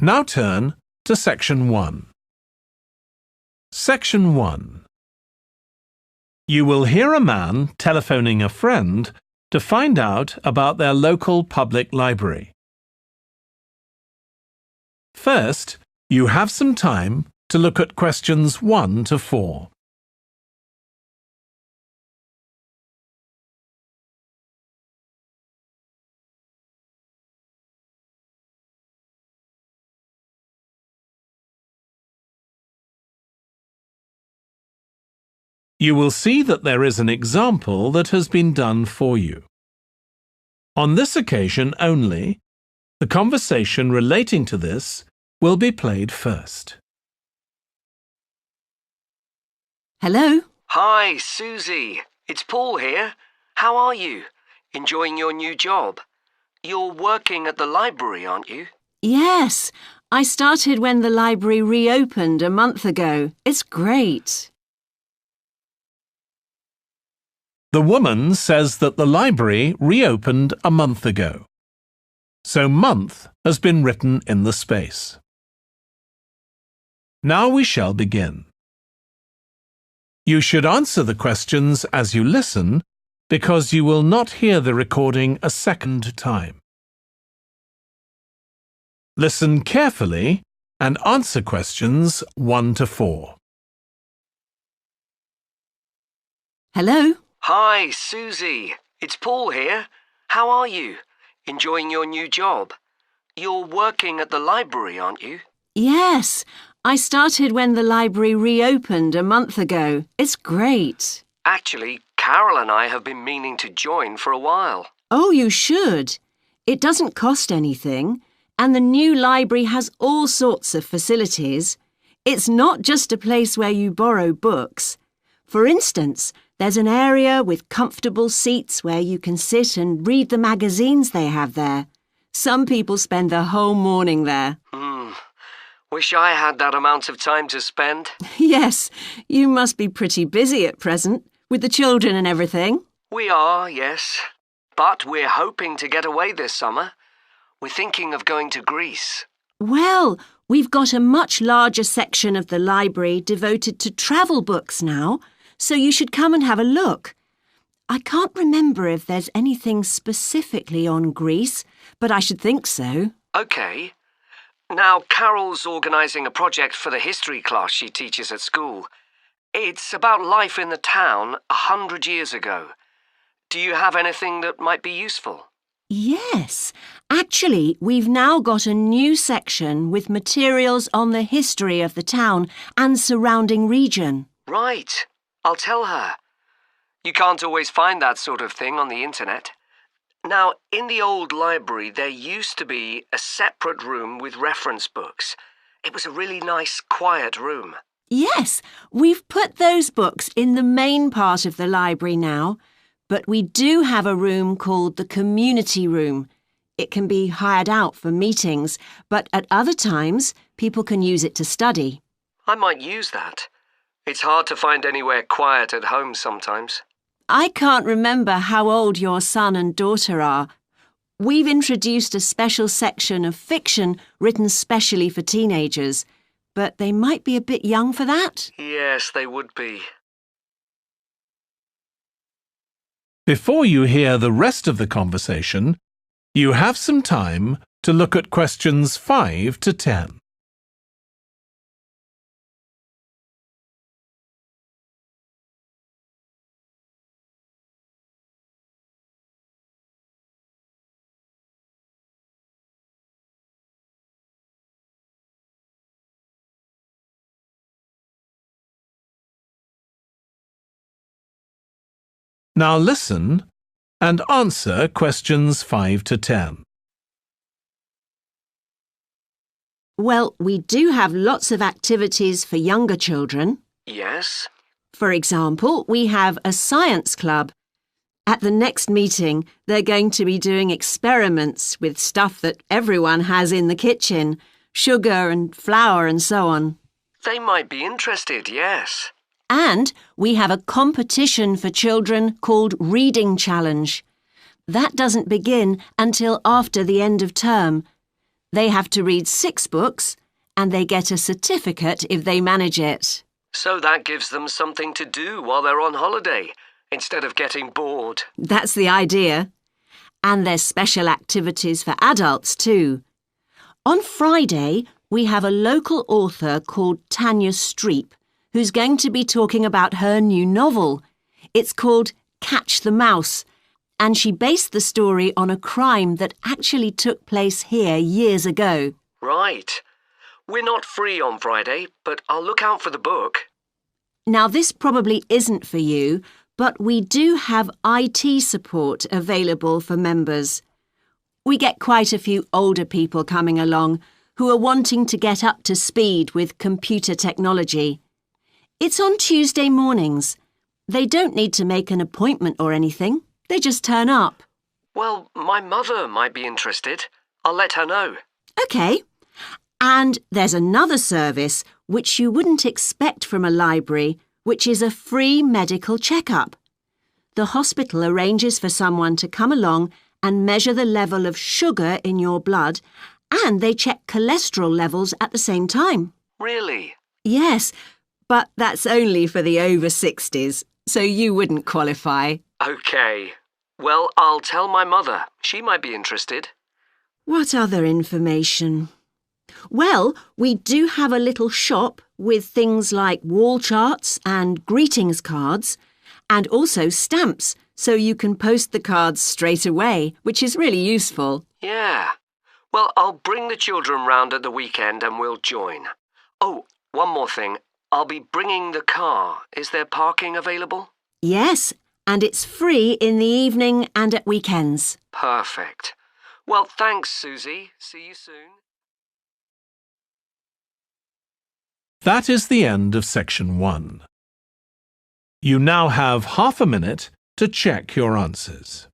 Now turn to Section 1. Section 1. You will hear a man telephoning a friend to find out about their local public library. First, you have some time to look at questions 1 to 4. You will see that there is an example that has been done for you. On this occasion only, the conversation relating to this will be played first. Hello? Hi, Susie. It's Paul here. How are you? Enjoying your new job? You're working at the library, aren't you? Yes, I started when the library reopened a month ago. It's great. The woman says that the library reopened a month ago. So month has been written in the space. Now we shall begin. You should answer the questions as you listen because you will not hear the recording a second time. Listen carefully and answer questions 1 to 4. Hello? Hi, Susie. It's Paul here. How are you? Enjoying your new job? You're working at the library, aren't you? Yes, I started when the library reopened a month ago. It's great. Actually, Carol and I have been meaning to join for a while. Oh, you should. It doesn't cost anything, and the new library has all sorts of facilities. It's not just a place where you borrow books. For instance, there's an area with comfortable seats where you can sit and read the magazines they have there. Some people spend the whole morning there. Wish I had that amount of time to spend. Yes, you must be pretty busy at present, with the children and everything. We are, yes. But we're hoping to get away this summer. We're thinking of going to Greece. Well, we've got a much larger section of the library devoted to travel books now, so you should come and have a look. I can't remember if there's anything specifically on Greece, but I should think so. OK. Now, Carol's organising a project for the history class she teaches at school. It's about life in the town 100 years ago. Do you have anything that might be useful? Yes. Actually, we've now got a new section with materials on the history of the town and surrounding region. Right. I'll tell her. You can't always find that sort of thing on the internet. Now, in the old library, there used to be a separate room with reference books. It was a really nice, quiet room. Yes, we've put those books in the main part of the library now, but we do have a room called the community room. It can be hired out for meetings, but at other times, people can use it to study. I might use that. It's hard to find anywhere quiet at home sometimes. I can't remember how old your son and daughter are. We've introduced a special section of fiction written specially for teenagers, but they might be a bit young for that. Yes, they would be. Before you hear the rest of the conversation, you have some time to look at questions 5 to 10. Now listen and answer questions 5 to 10. Well, we do have lots of activities for younger children. Yes? For example, we have a science club. At the next meeting, they're going to be doing experiments with stuff that everyone has in the kitchen, sugar and flour and so on. They might be interested, yes. And we have a competition for children called Reading Challenge. That doesn't begin until after the end of term. They have to read 6 books, and they get a certificate if they manage it. So that gives them something to do while they're on holiday, instead of getting bored. That's the idea. And there's special activities for adults too. On Friday, we have a local author called Tanya Streep, who's going to be talking about her new novel. It's called Catch the Mouse, and she based the story on a crime that actually took place here years ago. Right. We're not free on Friday, but I'll look out for the book. Now, this probably isn't for you, but we do have IT support available for members. We get quite a few older people coming along who are wanting to get up to speed with computer technology. It's on Tuesday mornings. They don't need to make an appointment or anything. They just turn up. Well, my mother might be interested. I'll let her know. OK. And there's another service which you wouldn't expect from a library, which is a free medical checkup. The hospital arranges for someone to come along and measure the level of sugar in your blood, and they check cholesterol levels at the same time. Really? Yes, but that's only for the over 60s, so you wouldn't qualify. OK. Well, I'll tell my mother. She might be interested. What other information? Well, we do have a little shop with things like wall charts and greetings cards, and also stamps, so you can post the cards straight away, which is really useful. Yeah. Well, I'll bring the children round at the weekend and we'll join. Oh, one more thing. I'll be bringing the car. Is there parking available? Yes, and it's free in the evening and at weekends. Perfect. Well, thanks, Susie. See you soon. That is the end of section 1. You now have half a minute to check your answers.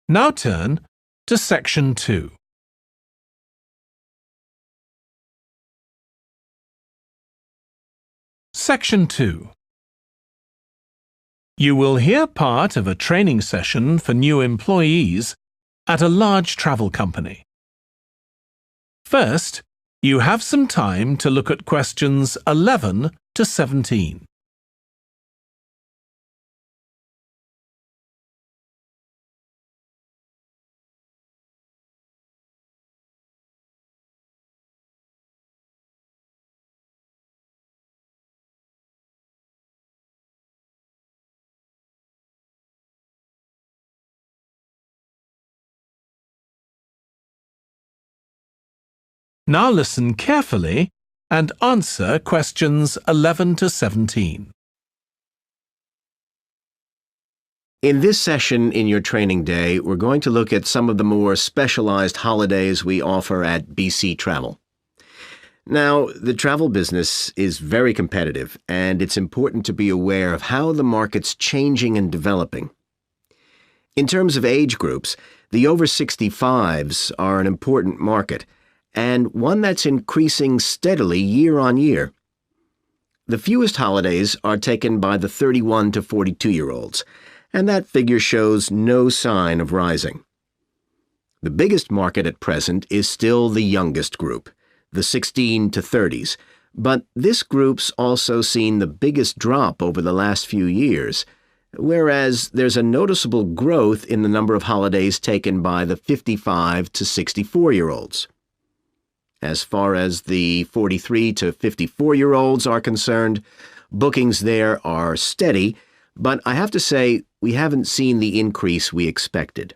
Now turn to section 2. Section 2. You will hear part of a training session for new employees at a large travel company. First, you have some time to look at questions 11 to 17. Now listen carefully and answer questions 11 to 17. In this session in your training day, we're going to look at some of the more specialized holidays we offer at BC Travel. Now, the travel business is very competitive, and it's important to be aware of how the market's changing and developing. In terms of age groups, the over 65s are an important market, and one that's increasing steadily year on year. The fewest holidays are taken by the 31 to 42-year-olds, and that figure shows no sign of rising. The biggest market at present is still the youngest group, the 16 to 30s, but this group's also seen the biggest drop over the last few years, whereas there's a noticeable growth in the number of holidays taken by the 55 to 64-year-olds. As far as the 43 to 54-year-olds are concerned, bookings there are steady, but I have to say we haven't seen the increase we expected.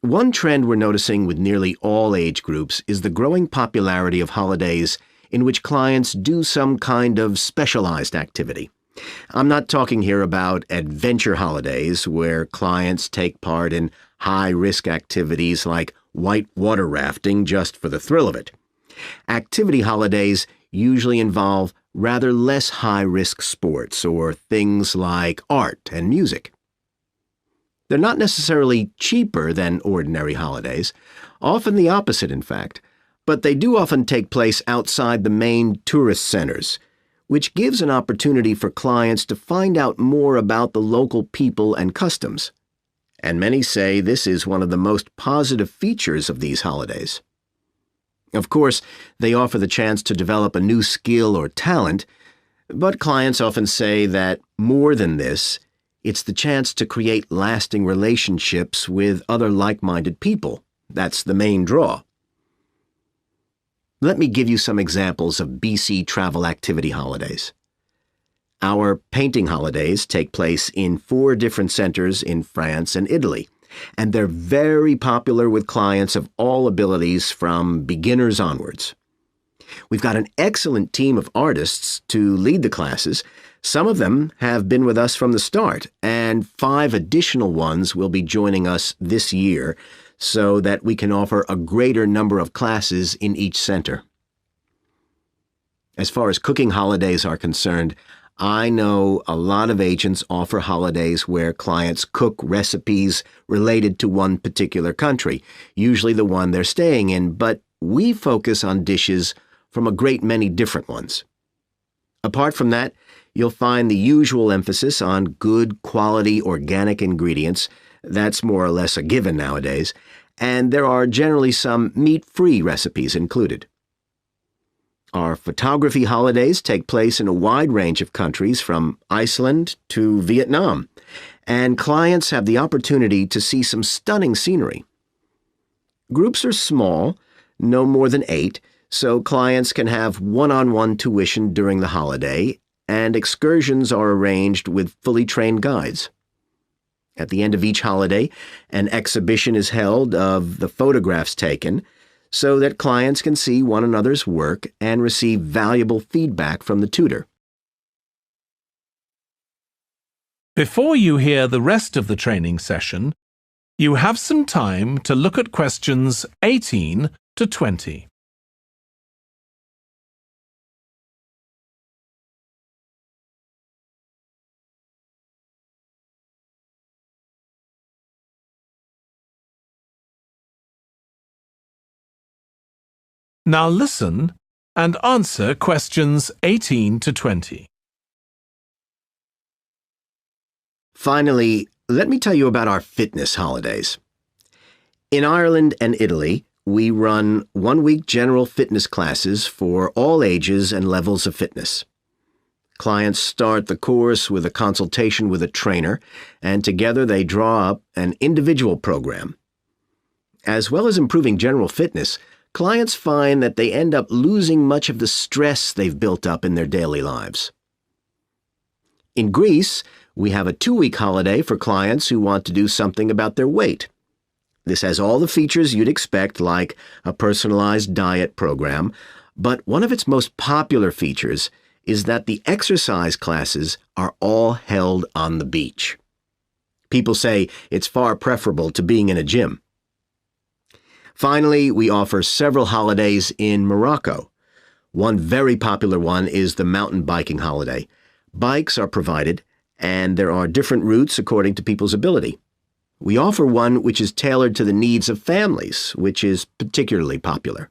One trend we're noticing with nearly all age groups is the growing popularity of holidays in which clients do some kind of specialized activity. I'm not talking here about adventure holidays where clients take part in high-risk activities like white water rafting just for the thrill of it. Activity holidays usually involve rather less high-risk sports or things like art and music. They're not necessarily cheaper than ordinary holidays, often the opposite in fact, but they do often take place outside the main tourist centers, which gives an opportunity for clients to find out more about the local people and customs. And many say this is one of the most positive features of these holidays. Of course, they offer the chance to develop a new skill or talent, but clients often say that more than this, it's the chance to create lasting relationships with other like-minded people. That's the main draw. Let me give you some examples of BC travel activity holidays. Our painting holidays take place in 4 different centers in France and Italy, and they're very popular with clients of all abilities from beginners onwards. We've got an excellent team of artists to lead the classes. Some of them have been with us from the start, and 5 additional ones will be joining us this year so that we can offer a greater number of classes in each center. As far as cooking holidays are concerned, I know a lot of agents offer holidays where clients cook recipes related to one particular country, usually the one they're staying in, but we focus on dishes from a great many different ones. Apart from that, you'll find the usual emphasis on good quality organic ingredients. That's more or less a given nowadays, and there are generally some meat-free recipes included. Our photography holidays take place in a wide range of countries from Iceland to Vietnam, and clients have the opportunity to see some stunning scenery. Groups are small, no more than 8, so clients can have one-on-one tuition during the holiday, and excursions are arranged with fully trained guides. At the end of each holiday, an exhibition is held of the photographs taken so that clients can see one another's work and receive valuable feedback from the tutor. Before you hear the rest of the training session, you have some time to look at questions 18 to 20. Now listen and answer questions 18 to 20. Finally, let me tell you about our fitness holidays. In Ireland and Italy, we run one-week general fitness classes for all ages and levels of fitness. Clients start the course with a consultation with a trainer, and together they draw up an individual program. As well as improving general fitness, clients find that they end up losing much of the stress they've built up in their daily lives. In Greece, we have a 2-week holiday for clients who want to do something about their weight. This has all the features you'd expect, like a personalized diet program, but one of its most popular features is that the exercise classes are all held on the beach. People say it's far preferable to being in a gym. Finally, we offer several holidays in Morocco. One very popular one is the mountain biking holiday. Bikes are provided, and there are different routes according to people's ability. We offer one which is tailored to the needs of families, which is particularly popular.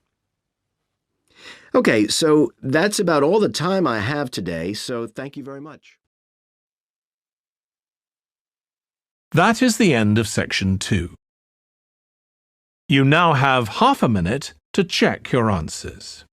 Okay, so that's about all the time I have today, so thank you very much. That is the end of section 2. You now have half a minute to check your answers.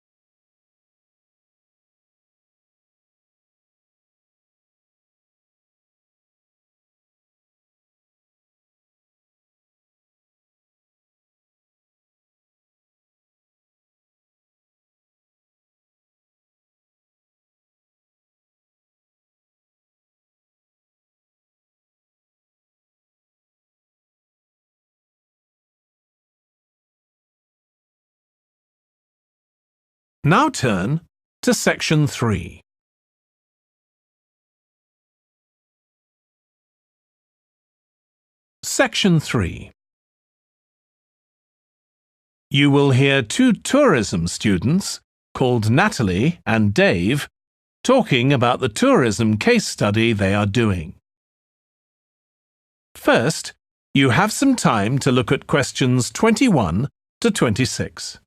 Now turn to section 3. Section 3. You will hear two tourism students, called Natalie and Dave, talking about the tourism case study they are doing. First, you have some time to look at questions 21 to 26.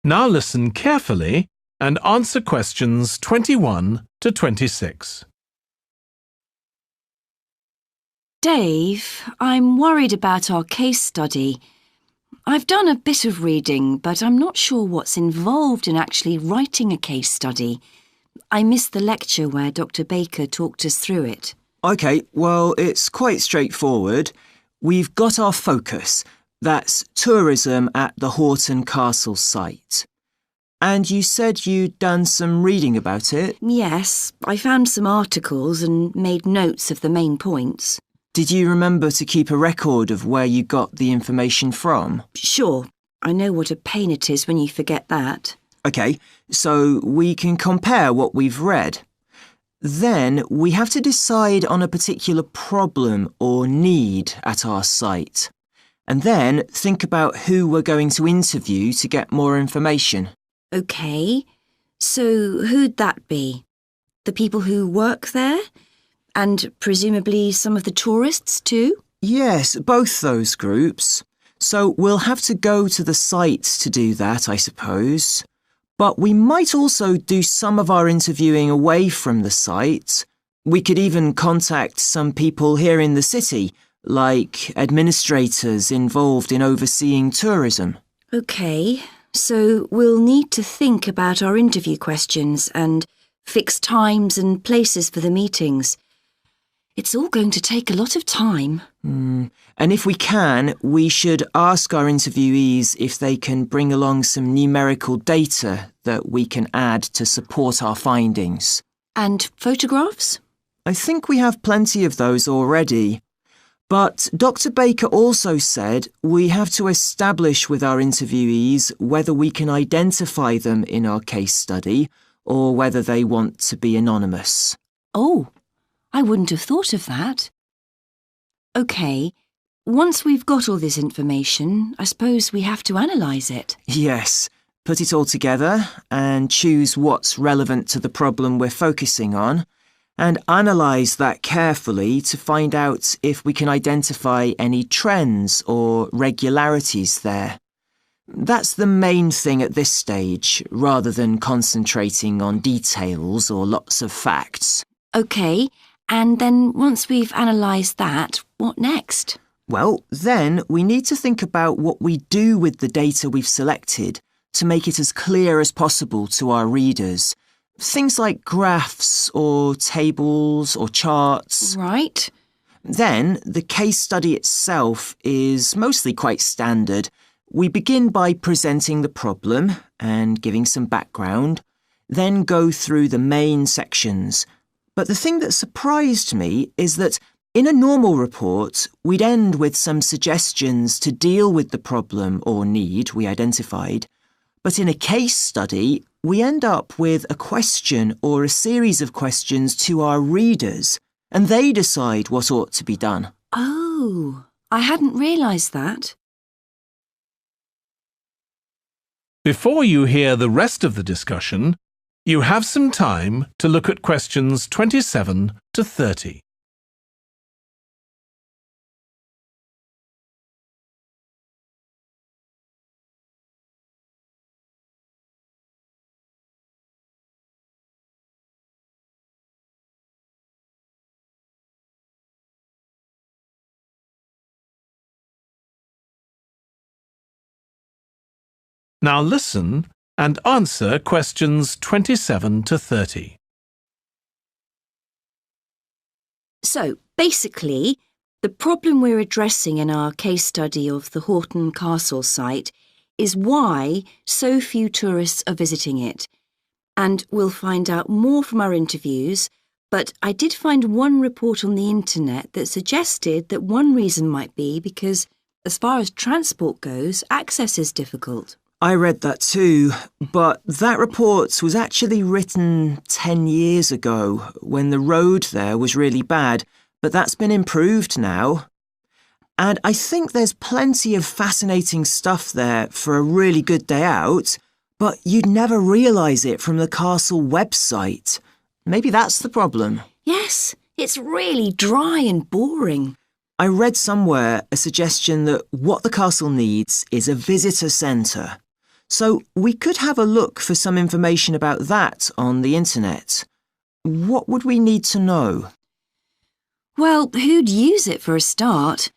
Now listen carefully and answer questions 21 to 26. Dave, I'm worried about our case study. I've done a bit of reading, but I'm not sure what's involved in actually writing a case study. I missed the lecture where Dr. Baker talked us through it. OK, well, it's quite straightforward. We've got our focus. That's tourism at the Horton Castle site. And you said you'd done some reading about it? Yes, I found some articles and made notes of the main points. Did you remember to keep a record of where you got the information from? Sure, I know what a pain it is when you forget that. OK, so we can compare what we've read. Then we have to decide on a particular problem or need at our site. And then think about who we're going to interview to get more information. OK, so who'd that be? The people who work there? And presumably some of the tourists too? Yes, both those groups. So we'll have to go to the site to do that, I suppose. But we might also do some of our interviewing away from the site. We could even contact some people here in the city, like administrators involved in overseeing tourism. OK, so we'll need to think about our interview questions and fix times and places for the meetings. It's all going to take a lot of time. And if we can, we should ask our interviewees if they can bring along some numerical data that we can add to support our findings. And photographs? I think we have plenty of those already. But Dr. Baker also said we have to establish with our interviewees whether we can identify them in our case study or whether they want to be anonymous. Oh, I wouldn't have thought of that. OK, once we've got all this information, I suppose we have to analyse it. Yes, put it all together and choose what's relevant to the problem we're focusing on and analyse that carefully to find out if we can identify any trends or regularities there. That's the main thing at this stage, rather than concentrating on details or lots of facts. OK, and then once we've analysed that, what next? Well, then we need to think about what we do with the data we've selected to make it as clear as possible to our readers. Things like graphs or tables or charts. Right. Then the case study itself is mostly quite standard. We begin by presenting the problem and giving some background, then go through the main sections. But the thing that surprised me is that in a normal report, we'd end with some suggestions to deal with the problem or need we identified. But in a case study, we end up with a question or a series of questions to our readers, and they decide what ought to be done. Oh, I hadn't realised that. Before you hear the rest of the discussion, you have some time to look at questions 27 to 30. Now listen and answer questions 27 to 30. So, basically, the problem we're addressing in our case study of the Horton Castle site is why so few tourists are visiting it. And we'll find out more from our interviews But I did find one report on the internet that suggested that one reason might be because, as far as transport goes, access is difficult. I read that too, but that report was actually written 10 years ago when the road there was really bad, but that's been improved now. And I think there's plenty of fascinating stuff there for a really good day out, but you'd never realise it from the castle website. Maybe that's the problem. Yes, it's really dry and boring. I read somewhere a suggestion that what the castle needs is a visitor centre. So we could have a look for some information about that on the internet. What would we need to know? Well, who'd use it for a start?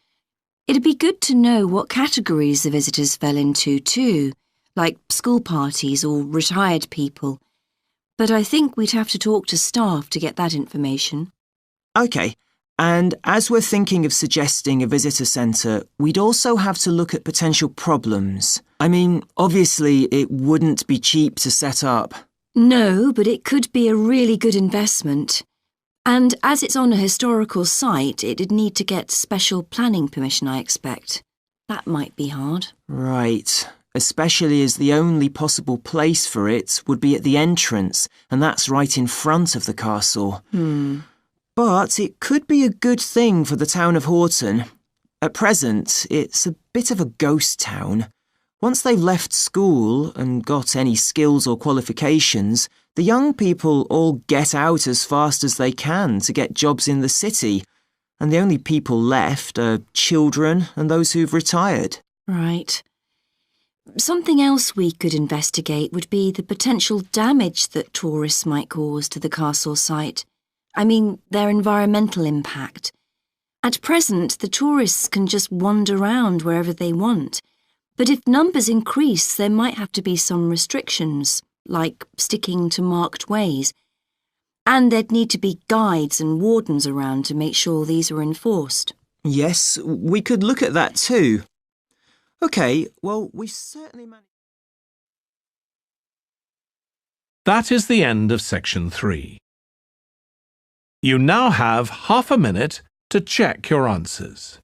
It'd be good to know what categories the visitors fell into too, like school parties or retired people. But I think we'd have to talk to staff to get that information. OK, and as we're thinking of suggesting a visitor centre, we'd also have to look at potential problems. I mean, obviously it wouldn't be cheap to set up. No, but it could be a really good investment. And as it's on a historical site, it'd need to get special planning permission, I expect. That might be hard. Right. Especially as the only possible place for it would be at the entrance, and that's right in front of the castle. But it could be a good thing for the town of Horton. At present, it's a bit of a ghost town. Once they've left school and got any skills or qualifications, the young people all get out as fast as they can to get jobs in the city, and the only people left are children and those who've retired. Right. Something else we could investigate would be the potential damage that tourists might cause to the castle site. I mean, their environmental impact. At present, the tourists can just wander around wherever they want. But if numbers increase, there might have to be some restrictions, like sticking to marked ways. And there'd need to be guides and wardens around to make sure these are enforced. Yes, we could look at that too. OK, well, we've certainly managed... That is the end of section 3. You now have half a minute to check your answers.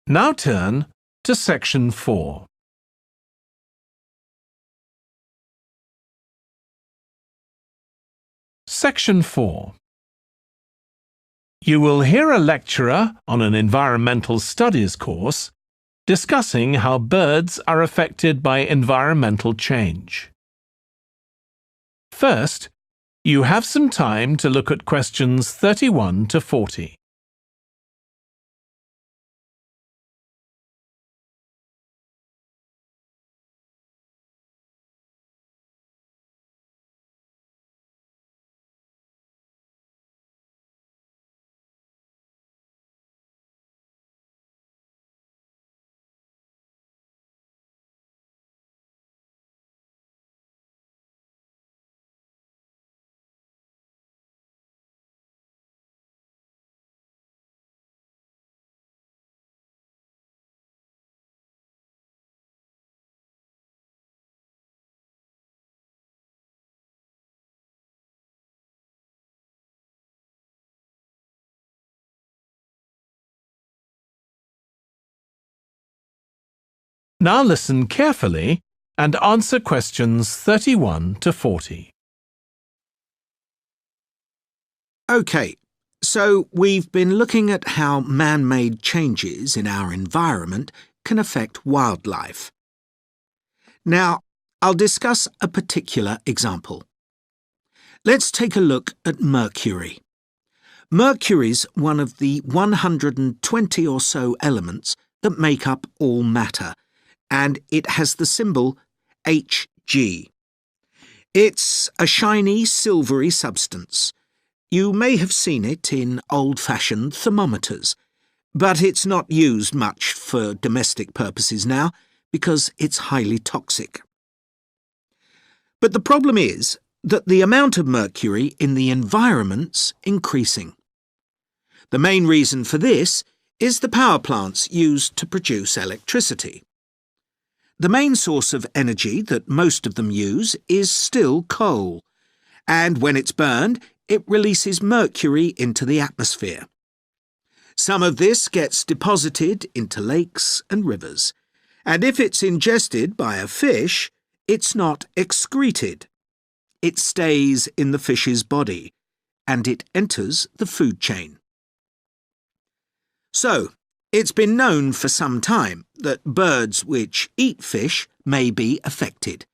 Now turn to section 4. Section 4. You will hear a lecturer on an environmental studies course discussing how birds are affected by environmental change. First, you have some time to look at questions 31 to 40. Now listen carefully and answer questions 31 to 40. OK, so we've been looking at how man-made changes in our environment can affect wildlife. Now, I'll discuss a particular example. Let's take a look at mercury. Mercury's one of the 120 or so elements that make up all matter, and it has the symbol Hg. It's a shiny, silvery substance. You may have seen it in old-fashioned thermometers, but it's not used much for domestic purposes now because it's highly toxic. But the problem is that the amount of mercury in the environment's increasing. The main reason for this is the power plants used to produce electricity. The main source of energy that most of them use is still coal, and when it's burned, it releases mercury into the atmosphere. Some of this gets deposited into lakes and rivers, and if it's ingested by a fish, it's not excreted. It stays in the fish's body, and it enters the food chain. So, it's been known for some time that birds which eat fish may be affected.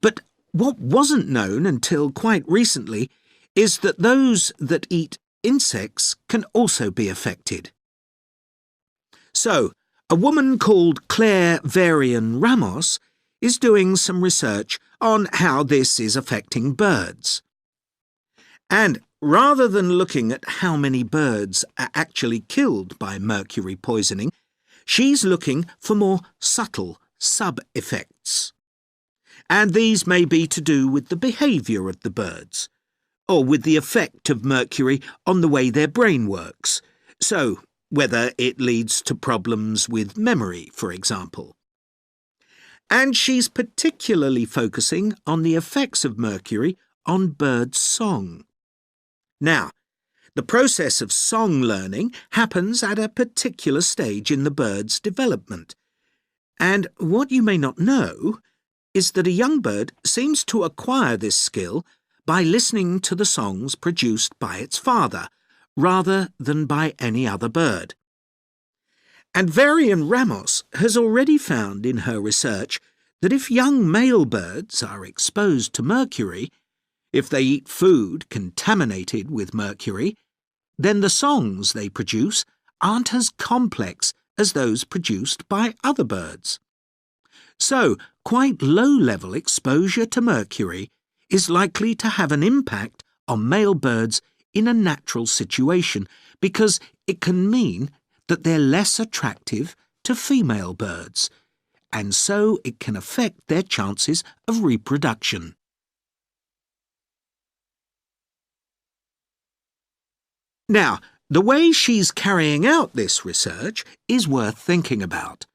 But what wasn't known until quite recently is that those that eat insects can also be affected. So, a woman called Claire Varian Ramos is doing some research on how this is affecting birds. And rather than looking at how many birds are actually killed by mercury poisoning, she's looking for more subtle sub-effects. And these may be to do with the behaviour of the birds, or with the effect of mercury on the way their brain works, so whether it leads to problems with memory, for example. And she's particularly focusing on the effects of mercury on bird song. Now, the process of song learning happens at a particular stage in the bird's development. And what you may not know is that a young bird seems to acquire this skill by listening to the songs produced by its father, rather than by any other bird. And Varian Ramos has already found in her research that if young male birds are exposed to mercury, if they eat food contaminated with mercury, then the songs they produce aren't as complex as those produced by other birds. So, quite low-level exposure to mercury is likely to have an impact on male birds in a natural situation because it can mean that they're less attractive to female birds, and so it can affect their chances of reproduction. Now, the way she's carrying out this research is worth thinking about.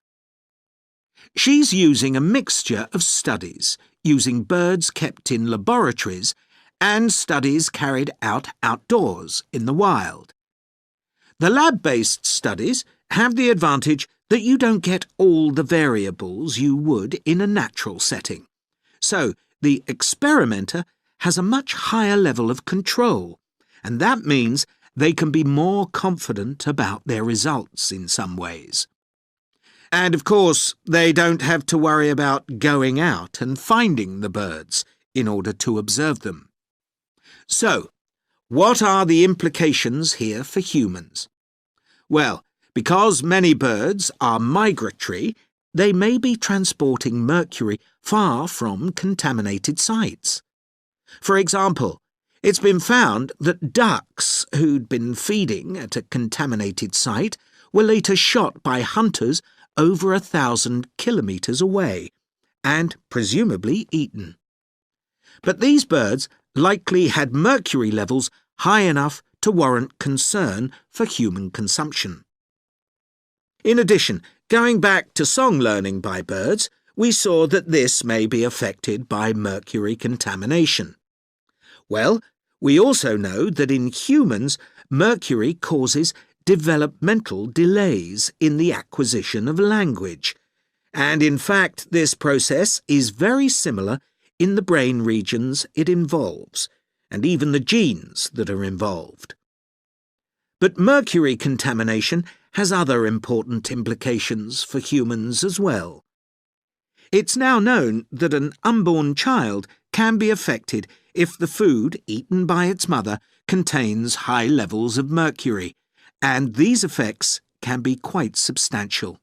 She's using a mixture of studies, using birds kept in laboratories and studies carried out outdoors in the wild. The lab-based studies have the advantage that you don't get all the variables you would in a natural setting. So, the experimenter has a much higher level of control, and that means they can be more confident about their results in some ways. And of course, they don't have to worry about going out and finding the birds in order to observe them. So, what are the implications here for humans? Well, because many birds are migratory, they may be transporting mercury far from contaminated sites. For example, it's been found that ducks who'd been feeding at a contaminated site were later shot by hunters over 1,000 kilometres away and presumably eaten. But these birds likely had mercury levels high enough to warrant concern for human consumption. In addition, going back to song learning by birds, we saw that this may be affected by mercury contamination. Well, we also know that in humans, mercury causes developmental delays in the acquisition of language, and in fact this process is very similar in the brain regions it involves, and even the genes that are involved. But mercury contamination has other important implications for humans as well. It's now known that an unborn child can be affected if the food eaten by its mother contains high levels of mercury, and these effects can be quite substantial.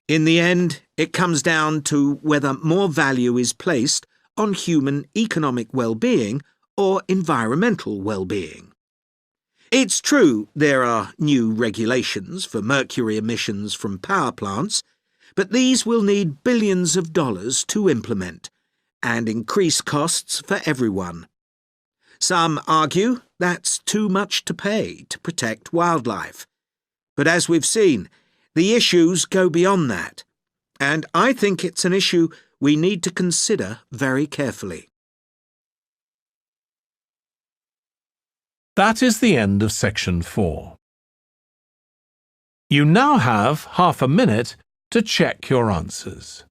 In the end, it comes down to whether more value is placed on human economic well-being or environmental well-being. It's true there are new regulations for mercury emissions from power plants, but these will need billions of dollars to implement and increase costs for everyone. Some argue that's too much to pay to protect wildlife. But as we've seen, the issues go beyond that, and I think it's an issue we need to consider very carefully. That is the end of section 4. You now have half a minute to check your answers.